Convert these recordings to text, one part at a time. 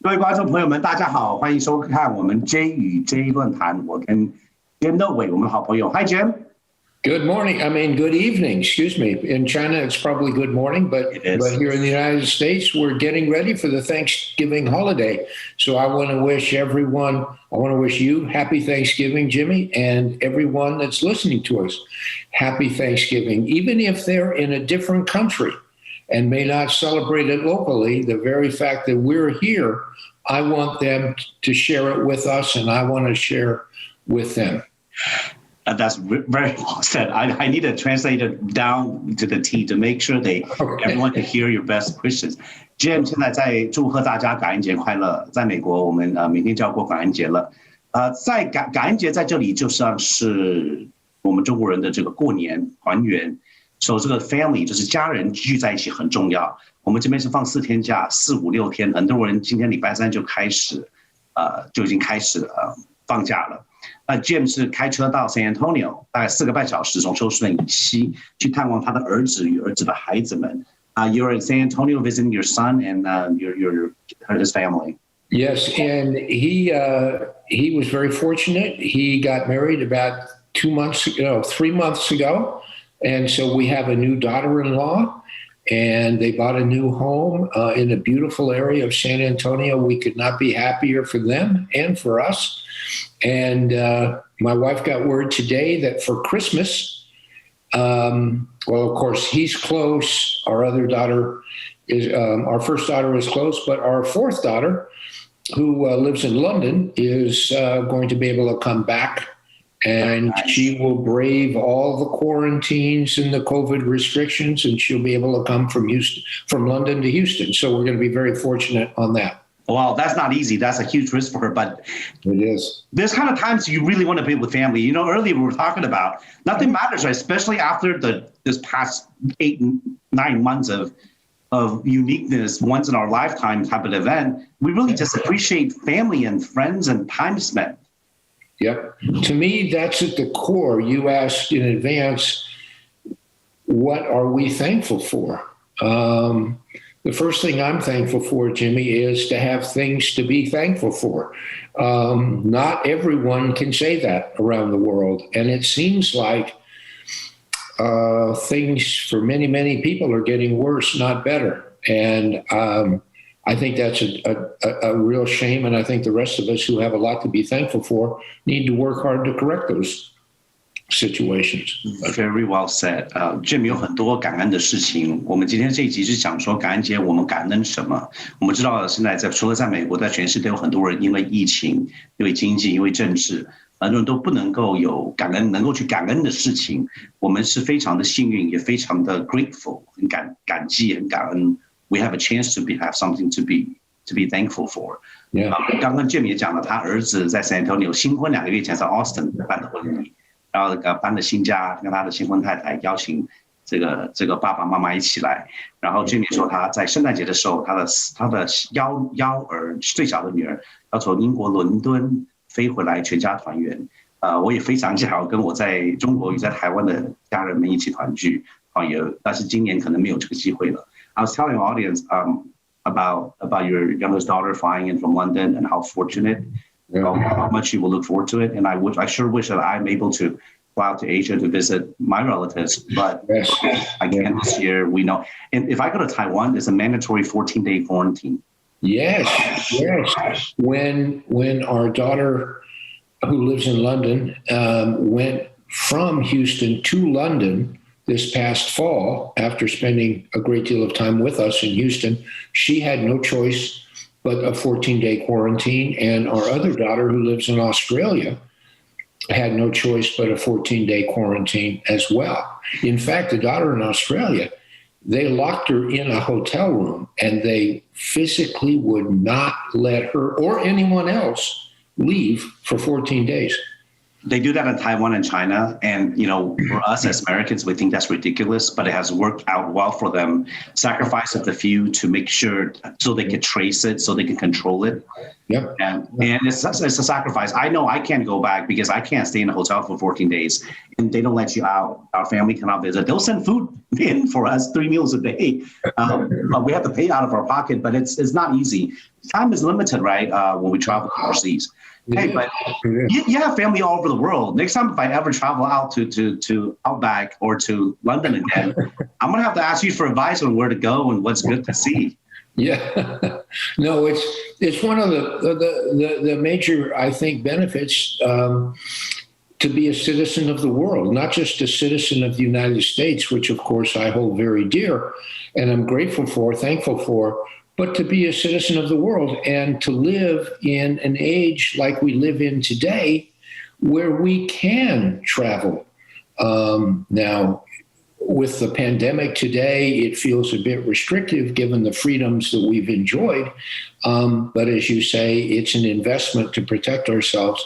各位观众朋友们，大家好，欢迎收看我们 JxJ 论坛。我跟 Jim 的伟，我们的好朋友。Hi Jim. Good morning. I mean, good evening. Excuse me. In China, it's probably good morning, but here in the United States, we're getting ready for the Thanksgiving holiday. So I want to wish you happy Thanksgiving, Jimmy, and everyone that's listening to us, happy Thanksgiving, even if they're in a different country and may not celebrate it locally. The very fact that we're here, I want them to share it with us, and I want to share with them. That's very well said. I need to translate it down to the T to make sure everyone can hear your best wishes. Jim 现在在祝贺大家感恩节快乐。在美国，我们明天就要过感恩节了。在感恩节在这里就像是我们中国人的这个过年团圆，所以这个 family 就是家人聚在一起很重要。我们这边是放4天假，4、5、6天，很多人今天礼拜3就已经开始放假了。Jim 是开车到 San Antonio， 大概4个半小时，从休斯顿以西去探望他的儿子与儿子的孩子们。You're in San Antonio visiting your son and his family. Yes, and he was very fortunate. He got married about 3 months ago, and so we have a new daughter-in-law. And they bought a new home in a beautiful area of San Antonio. We could not be happier for them and for us. And my wife got word today that for Christmas, well, of course, he's close. Our other daughter our first daughter is close, but our fourth daughter, who lives in London, is going to be able to come back. And she will brave all the quarantines and the COVID restrictions, and she'll be able to come from London to Houston. So we're going to be very fortunate on that. Well, that's not easy. That's a huge risk for her, but it is. There's kind of times you really want to be with family. You know, earlier we were talking about nothing matters, right? Especially after this past 8-9 months of uniqueness, once in our lifetime type of event. We really just appreciate family and friends and time spent. Yep. To me, that's at the core. You asked in advance, what are we thankful for? The first thing I'm thankful for, Jimmy, is to have things to be thankful for. Not everyone can say that around the world. And it seems like things for many, many people are getting worse, not better. And I think that's a real shame, and I think the rest of us who have a lot to be thankful for need to work hard to correct those situations. Very well said. Jim 有很多感恩的事情。我们今天这一集是讲说感恩节我们感恩什么？我们知道现在除了在美国，在全世界有很多人因为疫情、因为经济、因为政治，很多人都不能够有能够去感恩的事情。我们是非常的幸运，也非常的 grateful， 很感激，很感恩。We have a chance to have something to be thankful for. 刚刚 Jim 也讲了，他儿子在 San Antonio 新婚2个月前在 Austin 办的婚礼，然后搬了新家，跟他的新婚太太邀请这个爸爸妈妈一起来。然后 Jim 也说他在圣诞节的时候，他的最小的女儿要从英国伦敦飞回来，全家团圆。我也非常想要跟我在中国与在台湾的家人们一起团聚，但是今年可能没有这个机会了。I was telling the audience about your youngest daughter flying in from London and how fortunate, how much you will look forward to it. And I sure wish that I'm able to fly out to Asia to visit my relatives, but I can't this year. We know. And if I go to Taiwan, there's a mandatory 14-day quarantine. Yes. When our daughter, who lives in London, went from Houston to London this past fall, after spending a great deal of time with us in Houston, she had no choice but a 14-day quarantine. And our other daughter, who lives in Australia, had no choice but a 14-day quarantine as well. In fact, the daughter in Australia, they locked her in a hotel room and they physically would not let her or anyone else leave for 14 days. They do that in Taiwan and China. And, you know, for us as Americans, we think that's ridiculous, but it has worked out well for them. Sacrifice of the few to make sure so they can trace it, so they can control it. Yep. And it's a sacrifice. I know I can't go back because I can't stay in a hotel for 14 days and they don't let you out. Our family cannot visit. They'll send food in for us, 3 meals a day. But we have to pay out of our pocket, but it's not easy. time is limited, right? When we travel overseas. Hey, but you have family all over the world. Next time, if I ever travel out to Outback or to London again, I'm gonna have to ask you for advice on where to go and what's good to see. Yeah, no, it's one of the major, I think, benefits to be a citizen of the world, not just a citizen of the United States, which of course I hold very dear and I'm grateful for, thankful for, but to be a citizen of the world and to live in an age like we live in today where we can travel. Now, with the pandemic today, it feels a bit restrictive given the freedoms that we've enjoyed. But as you say, it's an investment to protect ourselves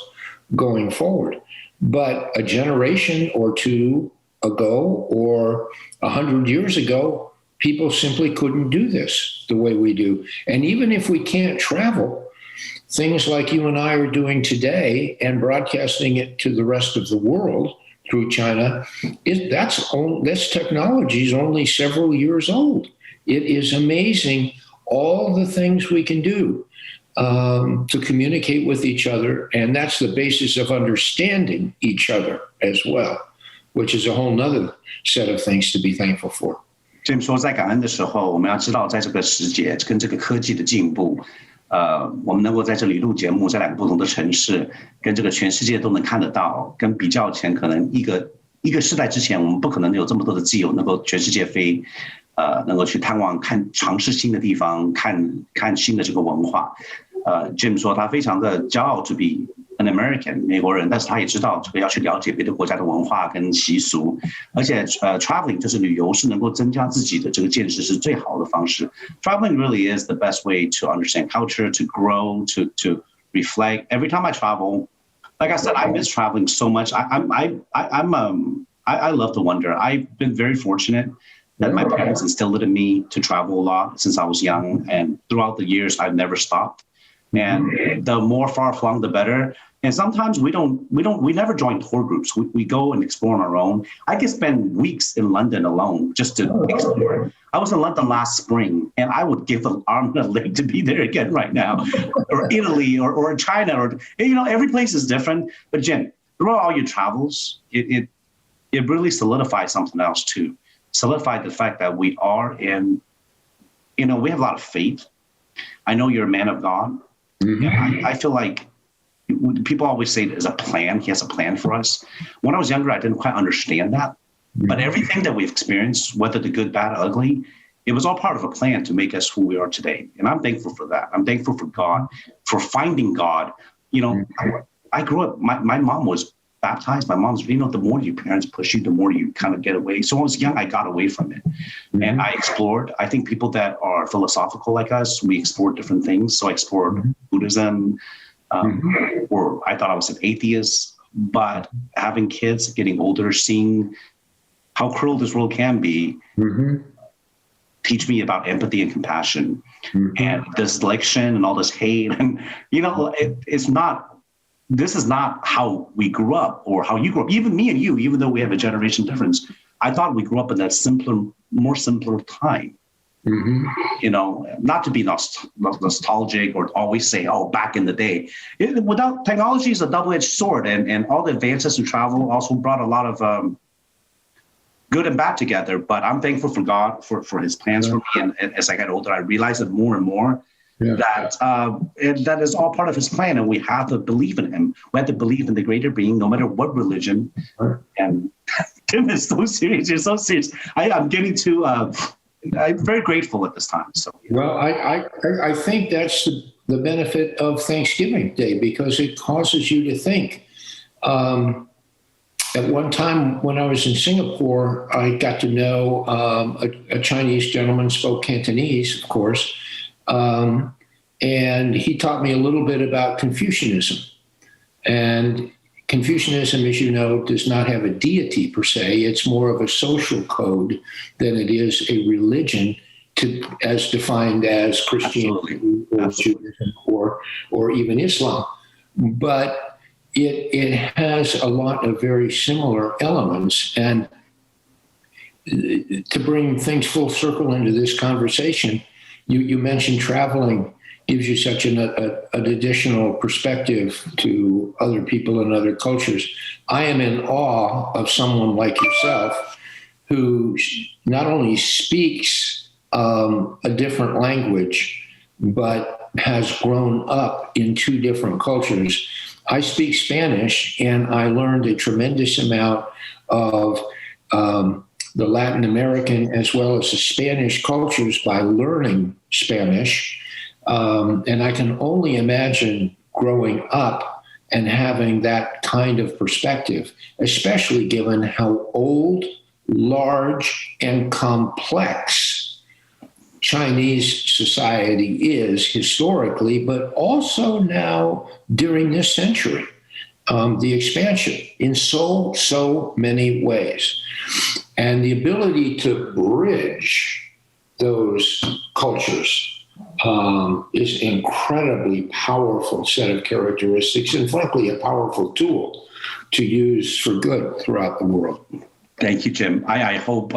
going forward. But a generation or two ago or 100 years ago, people simply couldn't do this the way we do. And even if we can't travel, things like you and I are doing today and broadcasting it to the rest of the world through China, this technology is only several years old. It is amazing all the things we can do to communicate with each other. And that's the basis of understanding each other as well, which is a whole nother set of things to be thankful for. Jim 说，在感恩的时候，我们要知道，在这个时节跟这个科技的进步，我们能够在这里录节目，在两个不同的城市，跟这个全世界都能看得到，跟比较前可能一个世代之前，我们不可能有这么多的自由，能够全世界飞，能够去探望、尝试新的地方，看新的这个文化。Jim 说他非常的骄傲 to be an American 美国人，但是他也知道这个要去了解别的国家的文化跟习俗，而且traveling 就是旅游是能够增加自己的这个见识是最好的方式。Traveling really is the best way to understand culture, to grow, to reflect. Every time I travel, like I said, I miss traveling so much. I love to wander. I've been very fortunate that my parents instilled it in me to travel a lot since I was young, and throughout the years I've never stopped. And the more far-flung, the better. And sometimes we never join tour groups. We go and explore on our own. I could spend weeks in London alone just to explore. I was in London last spring, and I would give an arm and a leg to be there again right now. Or Italy, or China, or every place is different. But Jen, throughout all your travels, it really solidifies something else too. Solidified the fact that we are in, we have a lot of faith. I know you're a man of God. Mm-hmm. I feel like people always say there's a plan. He has a plan for us. When I was younger, I didn't quite understand that. Mm-hmm. But everything that we've experienced, whether the good, bad, ugly, it was all part of a plan to make us who we are today. And I'm thankful for that. I'm thankful for God, for finding God. I grew up, my mom was baptized. My mom's, the more your parents push you, the more you kind of get away. So when I was young, I got away from it. Mm-hmm. And I explored. I think people that are philosophical like us, we explore different things. So I explored Buddhism, or I thought I was an atheist. But having kids, getting older, seeing how cruel this world can be, teach me about empathy and compassion. And this election and all this hate. And, this is not how we grew up or how you grew up. Even me and you, even though we have a generation difference, I thought we grew up in that more simpler time. Not to be nostalgic or always say, oh, back in the day. Without technology is a double-edged sword, and all the advances in travel also brought a lot of good and bad together. But I'm thankful for God for his plans for me. And as I got older, I realized it more and more. That is all part of his plan, and we have to believe in him. We have to believe in the greater being, no matter what religion. And Tim is so serious. You're so serious. I'm getting to. I'm very grateful at this time. So. Well, I think that's the benefit of Thanksgiving Day, because it causes you to think. At one time when I was in Singapore, I got to know a Chinese gentleman, spoke Cantonese, of course. And he taught me a little bit about Confucianism. And Confucianism, as you know, does not have a deity per se. It's more of a social code than it is a religion as defined as Christianity or Judaism or even Islam. But it has a lot of very similar elements. And to bring things full circle into this conversation, you mentioned traveling gives you such an additional perspective to other people and other cultures. I am in awe of someone like yourself who not only speaks a different language, but has grown up in two different cultures. I speak Spanish, and I learned a tremendous amount of the Latin American as well as the Spanish cultures by learning Spanish. And I can only imagine growing up and having that kind of perspective, especially given how old, large, and complex Chinese society is historically, but also now during this century, the expansion in so many ways. And the ability to bridge those cultures is an incredibly powerful set of characteristics and frankly, a powerful tool to use for good throughout the world. Thank you, Jim. I hope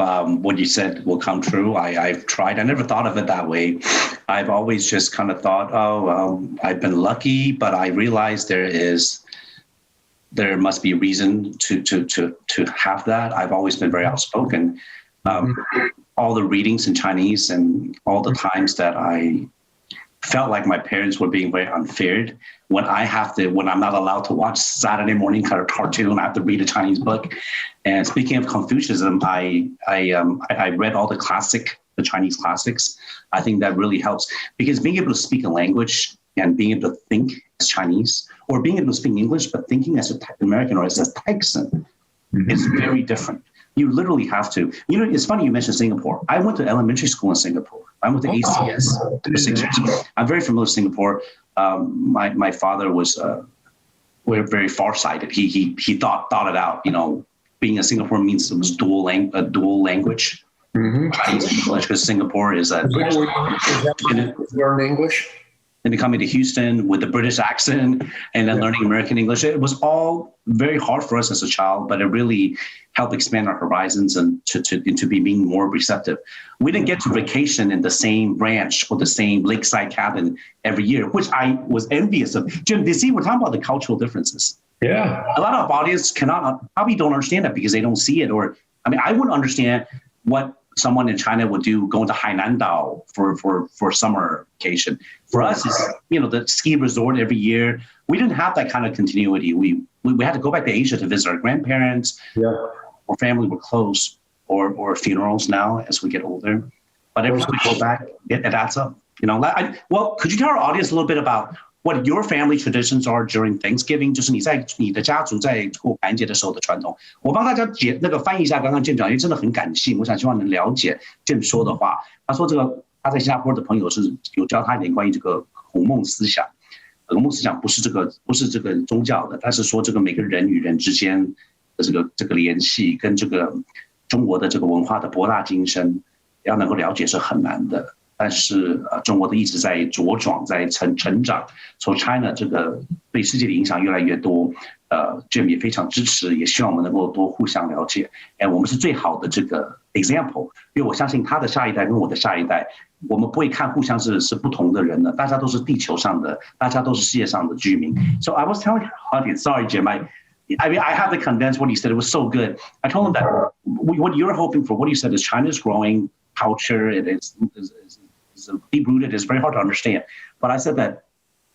what you said will come true. I've tried. I never thought of it that way. I've always just kind of thought, I've been lucky, but I realized there must be a reason to have that. I've always been very outspoken. All the readings in Chinese and all the times that I felt like my parents were being very unfair when I'm not allowed to watch Saturday morning cartoon, I have to read a Chinese book. And speaking of Confucianism, I read all the Chinese classics. I think that really helps because being able to speak a language and being able to think as Chinese or being able to speak English, but thinking as an American or as a Texan is very different. You literally have to. You know, it's funny you mentioned Singapore. I went to elementary school in Singapore. I went to ACS for 6 years. I'm very familiar with Singapore. My father was very farsighted. He thought it out. You know, being in Singapore means it was dual language. Chinese English, because Singapore is a British. Learn English. And then coming to Houston with the British accent and then learning American English. It was all very hard for us as a child, but it really helped expand our horizons and to be being more receptive. We didn't get to vacation in the same ranch or the same lakeside cabin every year, which I was envious of. Jim, you see, we're talking about the cultural differences. Yeah. A lot of audience probably don't understand that because they don't see it. I wouldn't understand what someone in China would do going to Hainandao for summer vacation. For us, it's the ski resort every year. We didn't have that kind of continuity. We had to go back to Asia to visit our grandparents. Yeah. Or family were close, or funerals now as we get older. But every time we go back, it adds up. Well, could you tell our audience a little bit about what your family traditions are during Thanksgiving？ 就是你的家族在过感恩节的时候的传统。我帮大家翻译一下刚刚 Jim 讲，因为真的很感性，我想希望能了解 Jim 说的话。他说他在新加坡的朋友是有教他一点关于这个孔孟思想。孔孟思想不是这个宗教的，但是说这个每个人与人之间的这个联系，跟这个中国的这个文化的博大精深，要能够了解是很难的。但是中国的一直在茁壮，在成长。从 China 这个对世界的影响越来越多，Jim 也非常支持，也希望我们能够多互相了解。我们是最好的这个 example， 因为我相信他的下一代跟我的下一代，我们不会看互相是不同的人的，大家都是地球上的，大家都是世界上的居民。So I was telling your audience, sorry Jim, I have to condense what you said. It was so good. I told him that what you're hoping for, what you said is China's growing culture. It is deep-rooted. It's very hard to understand. But I said that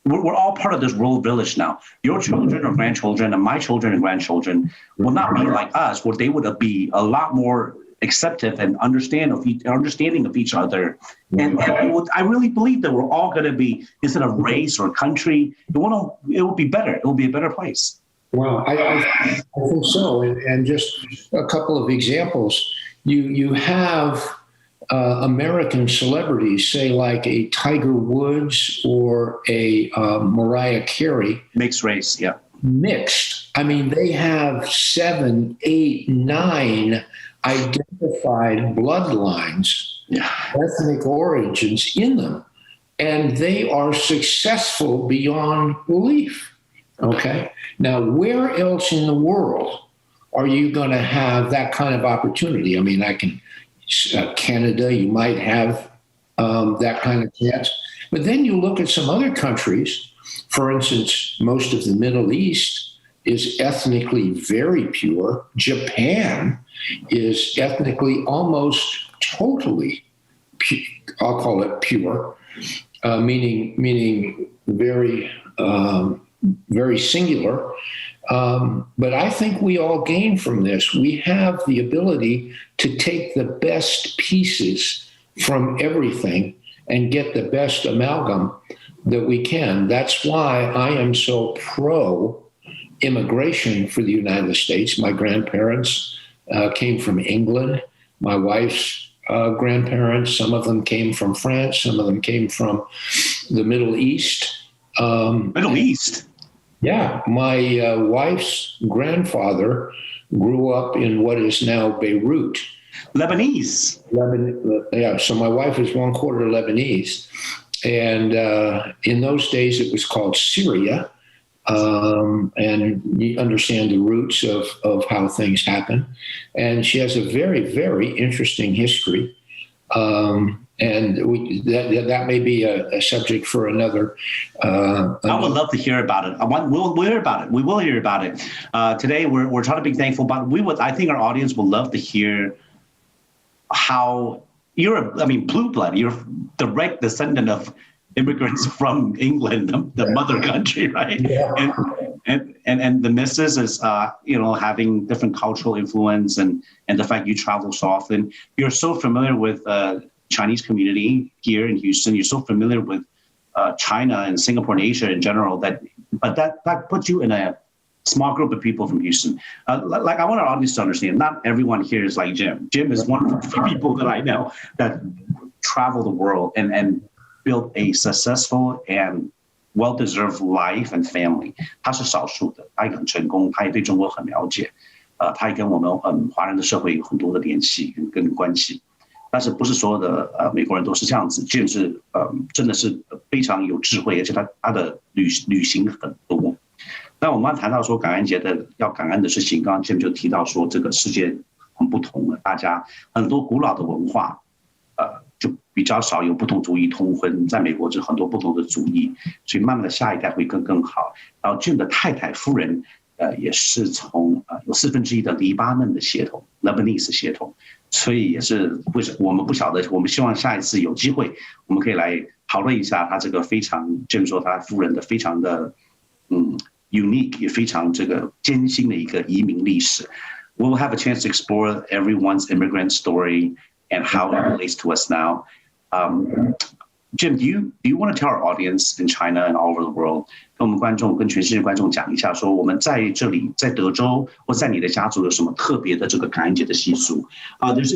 we're all part of this rural village now. Your children or grandchildren and my children and grandchildren will not be like us, where they would be a lot more accepting and understanding of each other. And I really believe that we're all going to be, instead of race or country, it will be better. It will be a better place. Well, I think so. And just a couple of examples. You have American celebrities, say like a Tiger Woods or a Mariah Carey. Mixed race, yeah. Mixed. I mean, they have 7, 8, 9 identified bloodlines, ethnic origins in them, and they are successful beyond belief. Okay. Now, where else in the world are you going to have that kind of opportunity? I mean, Canada, you might have that kind of chance. But then you look at some other countries, for instance, most of the Middle East is ethnically very pure. Japan is ethnically almost totally, I'll call it pure, meaning very, very singular. But I think we all gain from this. We have the ability to take the best pieces from everything and get the best amalgam that we can. That's why I am so pro immigration for the United States. My grandparents came from England. My wife's grandparents, some of them came from France, some of them came from the Middle East. Middle East? Yeah. My wife's grandfather grew up in what is now Beirut. Lebanese. Yeah. So my wife is 1/4 Lebanese. And in those days, it was called Syria. And you understand the roots of how things happen. And she has a very, very interesting history. And that may be a subject for another. I would love to hear about it. We'll hear about it. We will hear about it. Today, we're trying to be thankful, but I think our audience would love to hear how blue blood. You're direct descendant of immigrants from England, the mother country, right? Yeah. And the missus is, having different cultural influence and the fact you travel so often. You're so familiar with Chinese community here in Houston. You're so familiar with China and Singapore and Asia in general that puts you in a small group of people from Houston. I want our audience to understand, not everyone here is like Jim. Jim is one of the people that I know that travel the world and build a successful and well-deserved life and family. 他是少数的，他也很成功，他也对中国很了解，他也跟我们华人的社会有很多的联系跟关系。但是不是所有的美国人都是这样子 ，Jim 是真的是非常有智慧，而且他的旅行很多。那我们刚谈到说感恩节的要感恩的事情，刚刚 Jim 就提到说这个世界很不同了，大家很多古老的文化，就比较少有不同族裔通婚，在美国是很多不同的族裔，所以慢慢的下一代会更好。然后 Jim 的太太夫人，也是从有1/4的黎巴嫩的血统 ，Lebanese 血统，所以也是我们不晓得，我们希望下一次有机会，我们可以来讨论一下他这个非常 Jim 说他夫人的非常的unique 也非常这个艰辛的一个移民历史。We will have a chance to explore everyone's immigrant story and how it relates to us now. Jim, do you want to tell our audience in China and all over the world, 跟我们观众跟全世界观众讲一下，说我们在这里在德州或在你的家族有什么特别的这个感恩节的习俗？There's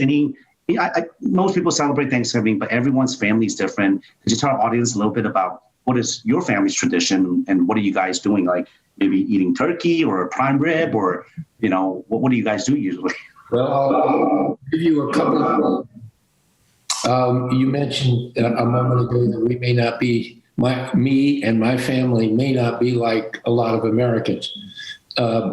most people celebrate Thanksgiving, but everyone's family is different. Could you tell our audience a little bit about what is your family's tradition and what are you guys doing? Like maybe eating turkey or a prime rib, or what do you guys do usually? Well, I'll give you a couple. You mentioned a moment ago that we may not be, me and my family may not be like a lot of Americans.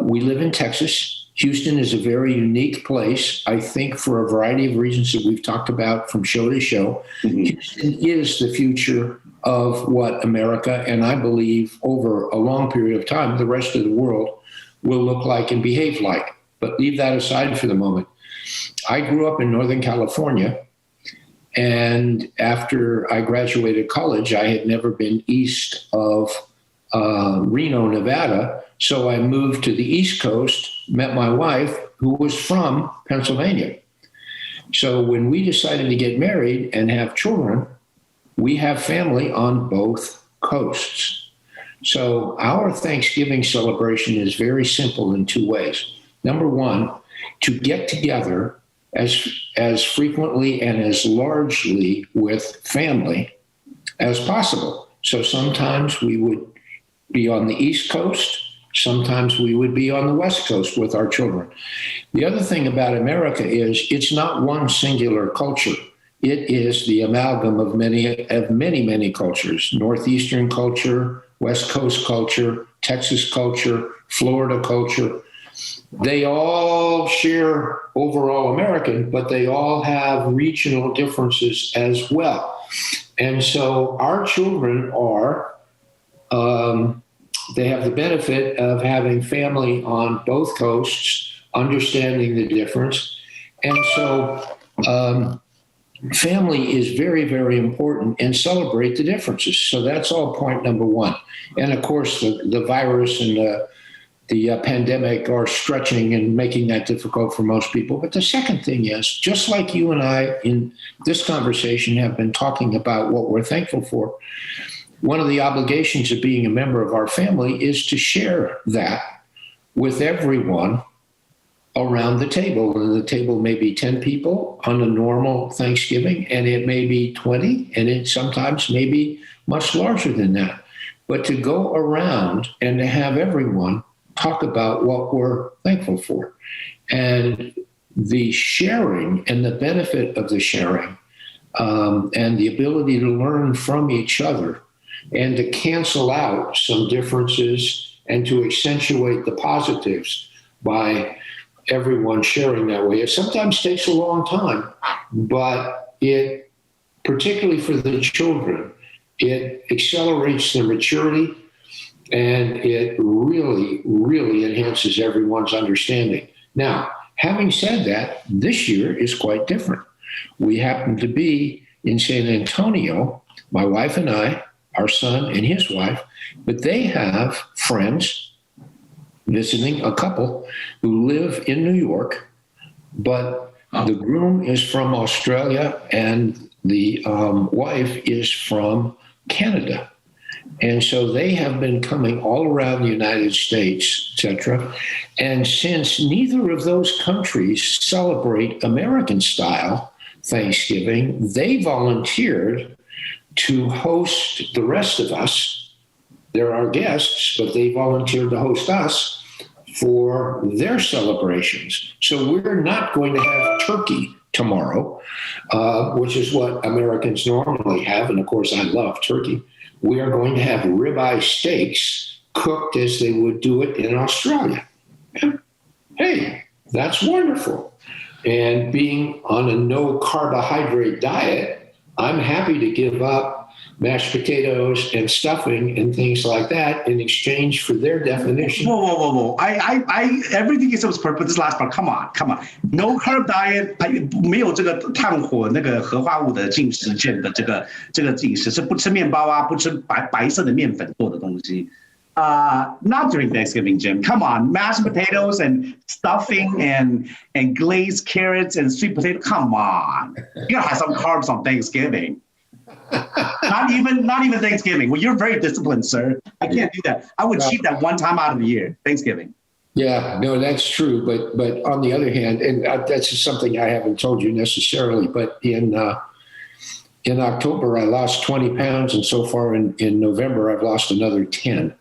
We live in Texas. Houston is a very unique place, I think, for a variety of reasons that we've talked about from show to show. Mm-hmm. Houston is the future of what America, and I believe over a long period of time, the rest of the world will look like and behave like. But leave that aside for the moment. I grew up in Northern California, and after I graduated college, I had never been east of Reno, Nevada. So I moved to the East Coast, met my wife, who was from Pennsylvania. So when we decided to get married and have children, we have family on both coasts. So our Thanksgiving celebration is very simple in two ways. Number one, to get together as frequently and as largely with family as possible. So sometimes we would be on the East Coast, sometimes we would be on the West Coast with our children. The other thing about America is it's not one singular culture. It is the amalgam of many cultures: Northeastern culture, West Coast culture, Texas culture, Florida culture. They all share overall American, but they all have regional differences as well. And so our children are, they have the benefit of having family on both coasts, understanding the difference. And so family is very, very important, and celebrate the differences. So that's all point number one. And of course, the virus and the pandemic are stretching and making that difficult for most people. But the second thing is, just like you and I in this conversation have been talking about what we're thankful for, one of the obligations of being a member of our family is to share that with everyone around the table. And the table may be 10 people on a normal Thanksgiving, and it may be 20, and it sometimes may be much larger than that. But to go around and to have everyone talk about what we're thankful for, and the sharing and the benefit of the sharing, and the ability to learn from each other and to cancel out some differences and to accentuate the positives by everyone sharing that way. It sometimes takes a long time, but it, particularly for the children, it accelerates their maturity, and it really, really enhances everyone's understanding. Now, having said that, this year is quite different. We happen to be in San Antonio, my wife and I, our son and his wife, but they have friends visiting, a couple who live in New York, but the groom is from Australia and the wife is from Canada. And so they have been coming all around the United States, etc. And since neither of those countries celebrate American-style Thanksgiving, they volunteered to host the rest of us. They're our guests, but they volunteered to host us for their celebrations. So we're not going to have turkey tomorrow, which is what Americans normally have. And of course, I love turkey. We are going to have ribeye steaks cooked as they would do it in Australia. Hey, that's wonderful. And being on a no carbohydrate diet, I'm happy to give up mashed potatoes and stuffing and things like that in exchange for their definition. Whoa. Everything is supposed to purpose. This last part, come on. No carb diet, 没有这个炭火那个核化物的进食键的这个进食，是不吃面包啊，不吃白色的面粉做的东西。Not during Thanksgiving, Jim. Come on, mashed potatoes and stuffing and glazed carrots and sweet potato. Come on, you gotta have some carbs on Thanksgiving. Not even Thanksgiving. Well, you're very disciplined, sir. I can't do that. I would cheat that one time out of the year, Thanksgiving. Yeah, no, that's true. But on the other hand, and that's just something I haven't told you necessarily, but in October, I lost 20 pounds. And so far in November, I've lost another 10.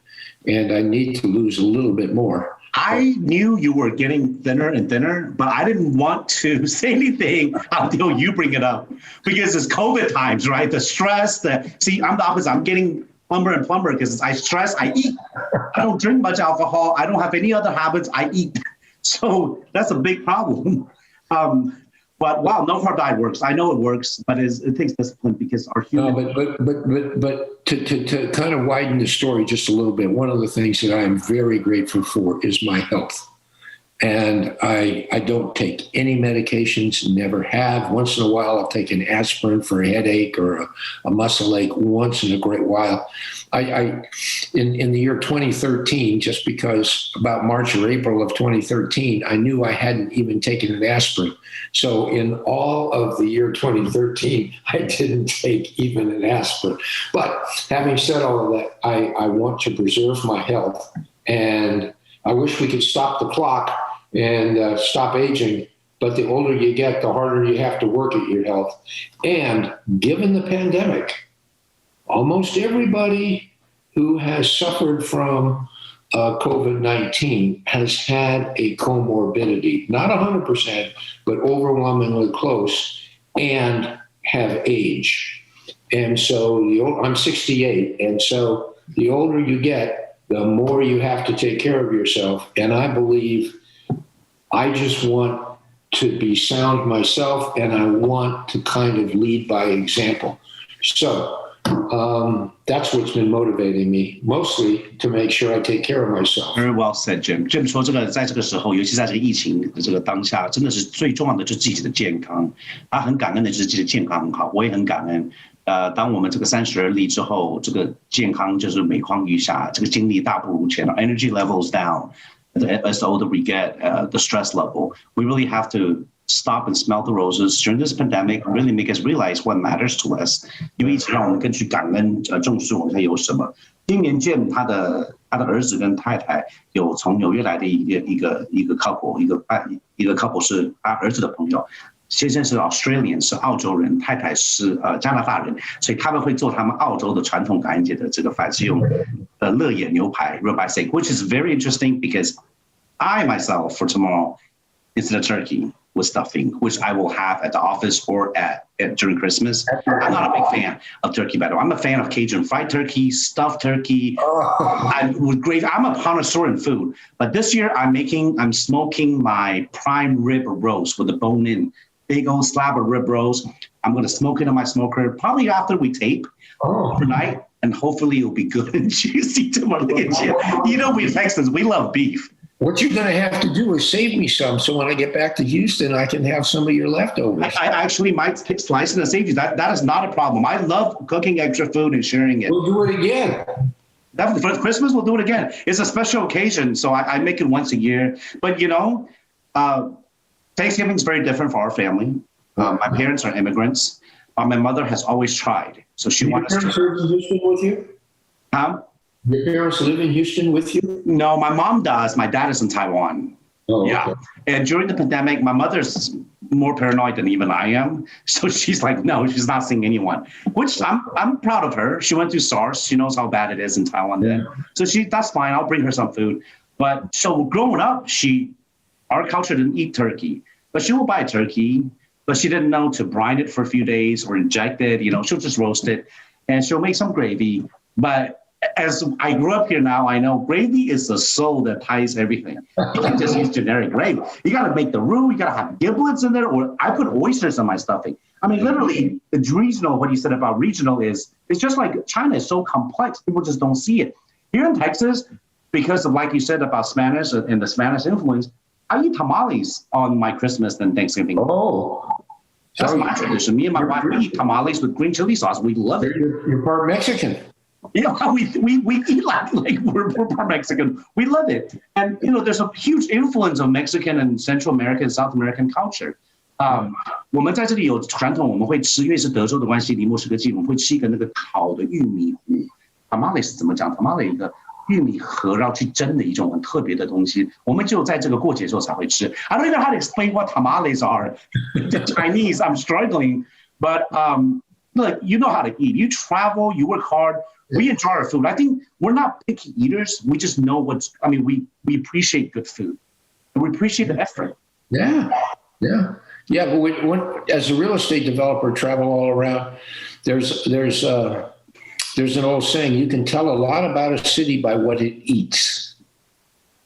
And I need to lose a little bit more. I knew you were getting thinner and thinner, but I didn't want to say anything until you bring it up, because it's COVID times, right? The stress, see, I'm the opposite. I'm getting plumber because I stress, I eat. I don't drink much alcohol. I don't have any other habits. I eat. So that's a big problem. But wow, no carb diet works. I know it works, but it takes discipline because our human. But to kind of widen the story just a little bit, one of the things that I am very grateful for is my health. And I don't take any medications, never have. Once in a while, I'll take an aspirin for a headache or a muscle ache once in a great while. In the year 2013, just because about March or April of 2013, I knew I hadn't even taken an aspirin. So in all of the year 2013, I didn't take even an aspirin. But having said all of that, I want to preserve my health. And I wish we could stop the clock and stop aging. But the older you get, the harder you have to work at your health. And given the pandemic, almost everybody who has suffered from COVID-19 has had a comorbidity, not 100%, but overwhelmingly close, and have age. And so I'm 68, and so the older you get, the more you have to take care of yourself. And I believe I just want to be sound myself, and I want to kind of lead by example. So that's what's been motivating me, mostly to make sure I take care of myself. Very well said, Jim. Jim 说，这个在这个时候，尤其在这个疫情的这个当下，真的是最重要的就是自己的健康。他很感恩的就是自己的健康很好，我也很感恩。当我们这个32例之后，这个健康就是每况愈下，这个精力大不如前了 ，energy levels down. As the older we get, the stress level, we really have to stop and smell the roses during this pandemic, really make us realize what matters to us. 因为一起让我们更去感恩，重视我们现在有什么。今年 Jim 他的儿子跟太太有从纽约来的一个 couple， 一个 couple 是他儿子的朋友。先生是 Australian， 是澳洲人，太太是加拿大人，所以他们会做他们澳洲的传统感恩节的这个饭，是用乐野牛排 ribeye steak, which is very interesting because I myself for tomorrow is the turkey with stuffing, which I will have at the office or at during Christmas. I'm not a big fan of turkey, by the way. I'm a fan of Cajun fried turkey, stuffed turkey, with gravy. I'm a connoisseur in food, but this year I'm smoking my prime rib roast with the bone in. Big old slab of rib roast. I'm going to smoke it in my smoker probably after we tape tonight, and hopefully it'll be good and juicy tomorrow. You know, we Texans, we love beef. What you're going to have to do is save me some, so when I get back to Houston, I can have some of your leftovers. I actually might slice it and save you. That is not a problem. I love cooking extra food and sharing it. We'll do it again. For Christmas, we'll do it again. It's a special occasion, so I make it once a year. But, you know, Thanksgiving is very different for our family. My parents are immigrants. My mother has always tried. So she wants to. Your parents live in Houston with you? Huh? Your parents live in Houston with you? No, my mom does. My dad is in Taiwan. Oh, yeah. Okay. And during the pandemic, my mother's more paranoid than even I am. So she's like, no, she's not seeing anyone, which I'm proud of her. She went through SARS. She knows how bad it is in Taiwan then. So that's fine. I'll bring her some food. But so growing up, our culture didn't eat turkey, but she will buy turkey, but she didn't know to brine it for a few days or inject it. You know, she'll just roast it and she'll make some gravy. But as I grew up here now, I know gravy is the soul that ties everything. You can't just use generic gravy. You got to make the roux. You got to have giblets in there, or I put oysters in my stuffing. I mean, literally, it's regional. What you said about regional it's just like China is so complex. People just don't see it. Here in Texas, because of, like you said, about Spanish and the Spanish influence, I eat tamales on my Christmas and Thanksgiving. Oh. That's my tradition. Me and my wife, we eat tamales with green chili sauce. We love it. You're part Mexican. Yeah, we eat like we're part Mexican. We love it. And, you know, there's a huge influence of Mexican and Central American, South American culture. 我们在这里有传统，我们会吃，因为是德州的关系，离墨西哥近，我们会吃一个那个烤的玉米糊。tamale 是怎么讲 ？tamale 一个玉米盒，然后去蒸的一种很特别的东西，我们只有在这个过节的时候才会吃。I don't know how to explain what tamales are. The Chinese, I'm struggling, but look, you know how to eat. You travel, you work hard. We enjoy our food. I think we're not picky eaters. We just know we appreciate good food, and we appreciate the effort. Yeah. But when as a real estate developer, travel all around. There's an old saying: you can tell a lot about a city by what it eats.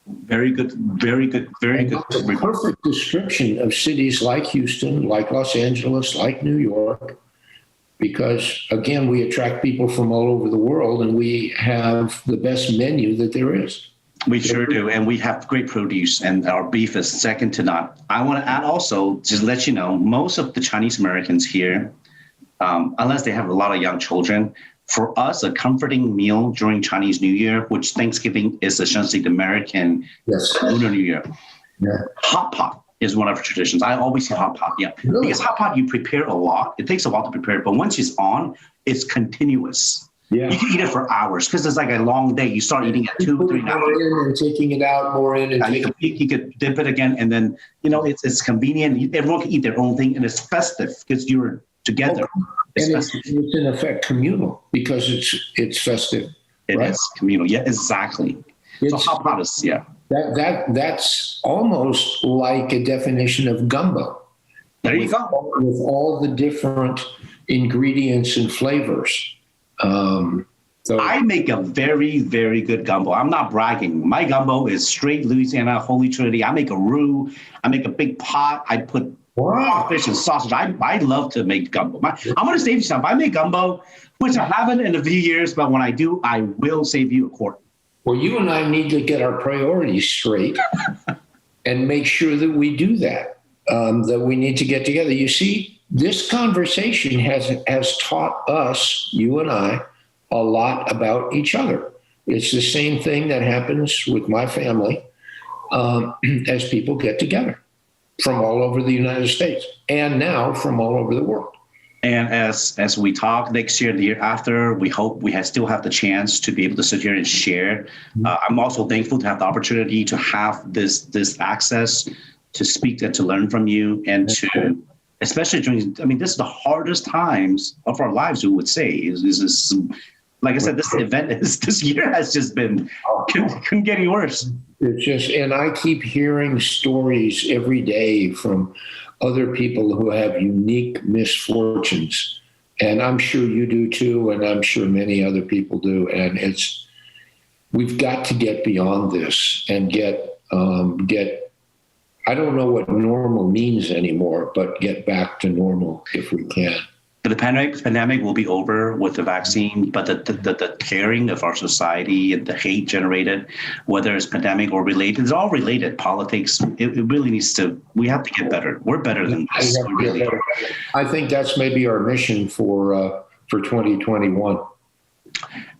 Very good. It's a perfect description of cities like Houston, like Los Angeles, like New York. Because, again, we attract people from all over the world, and we have the best menu that there is. We sure do, and we have great produce, and our beef is second to none. I want to add also, just let you know, most of the Chinese Americans here, unless they have a lot of young children, for us, a comforting meal during Chinese New Year, which Thanksgiving is essentially the American Lunar New Year, hot pot is one of our traditions. I always say hot pot, Really? Because hot pot, you prepare a lot. It takes a while to prepare it, but once it's on, it's continuous. Yeah. You can eat it for hours because it's like a long day. You start eating at 2, 3 hours. And taking it out, more in. And you could dip it again, and then, you know, it's convenient. Everyone can eat their own thing, and it's festive because you're together. It's in effect communal because it's festive. It is communal. Yeah, exactly. So hot pot is, That's almost like a definition of gumbo. There you go. With all the different ingredients and flavors. So I make a very, very good gumbo. I'm not bragging. My gumbo is straight Louisiana Holy Trinity. I make a roux. I make a big pot. I put Wow. Fish and sausage. I love to make gumbo. I'm going to save you some. If I make gumbo, which I haven't in a few years, but when I do, I will save you a quart. Well, you and I need to get our priorities straight and make sure that we do that, that we need to get together. You see, this conversation has taught us, you and I, a lot about each other. It's the same thing that happens with my family as people get together from all over the United States and now from all over the world. And as we talk next year, the year after, we hope we still have the chance to be able to sit here and share. I'm also thankful to have the opportunity to have this access to speak and to learn from you, and to, especially during, this is the hardest times of our lives, we would say. Is like I said, this year has just been couldn't get any worse. It's just, and I keep hearing stories every day from other people who have unique misfortunes. And I'm sure you do too, and I'm sure many other people do. And we've got to get beyond this and get, I don't know what normal means anymore, but get back to normal if we can. The pandemic will be over with the vaccine, but the tearing of our society and the hate generated, whether it's pandemic or related, it's all related. Politics, it really needs to, we have to get better. We're better than this. Really. I think that's maybe our mission for 2021.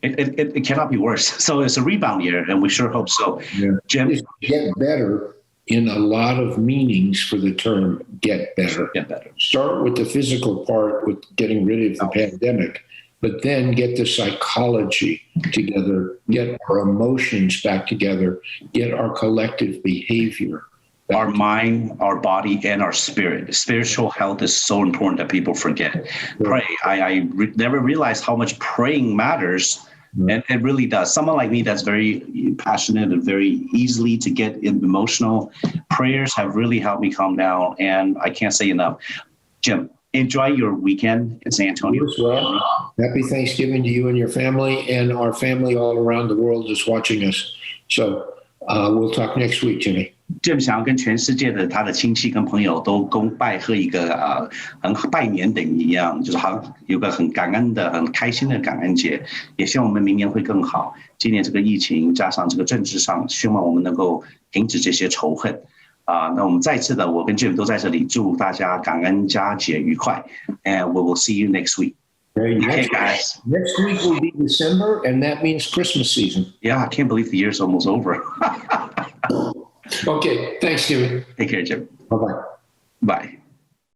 It cannot be worse. So it's a rebound year, and we sure hope so. Yeah. Jim, get better in a lot of meanings for the term get better. Get better. Start with the physical part, with getting rid of the pandemic, but then get the psychology together, get our emotions back together, get our collective behavior back our mind, our body, and our spirit. Spiritual health is so important that people forget. Pray. I never realized how much praying matters. And it really does. Someone like me that's very passionate and very easily to get emotional, prayers have really helped me calm down. And I can't say enough. Jim, enjoy your weekend in San Antonio. You as well. Happy Thanksgiving to you and your family, and our family all around the world is watching us. So we'll talk next week, Jimmy. Jim 想要跟全世界的他的亲戚跟朋友都恭拜贺一个很拜年等于一样，就是好像有个很感恩的、很开心的感恩节，也希望我们明年会更好。今年这个疫情加上这个政治上，希望我们能够停止这些仇恨。那我们再次的，我跟 Jim 都在这里祝大家感恩佳节愉快。And we will see you next week. Okay, guys. Next week will be December, and that means Christmas season. Yeah, I can't believe the year's almost over. Okay, thanks, Jimmy. Take care, Jim. Bye-bye. Bye.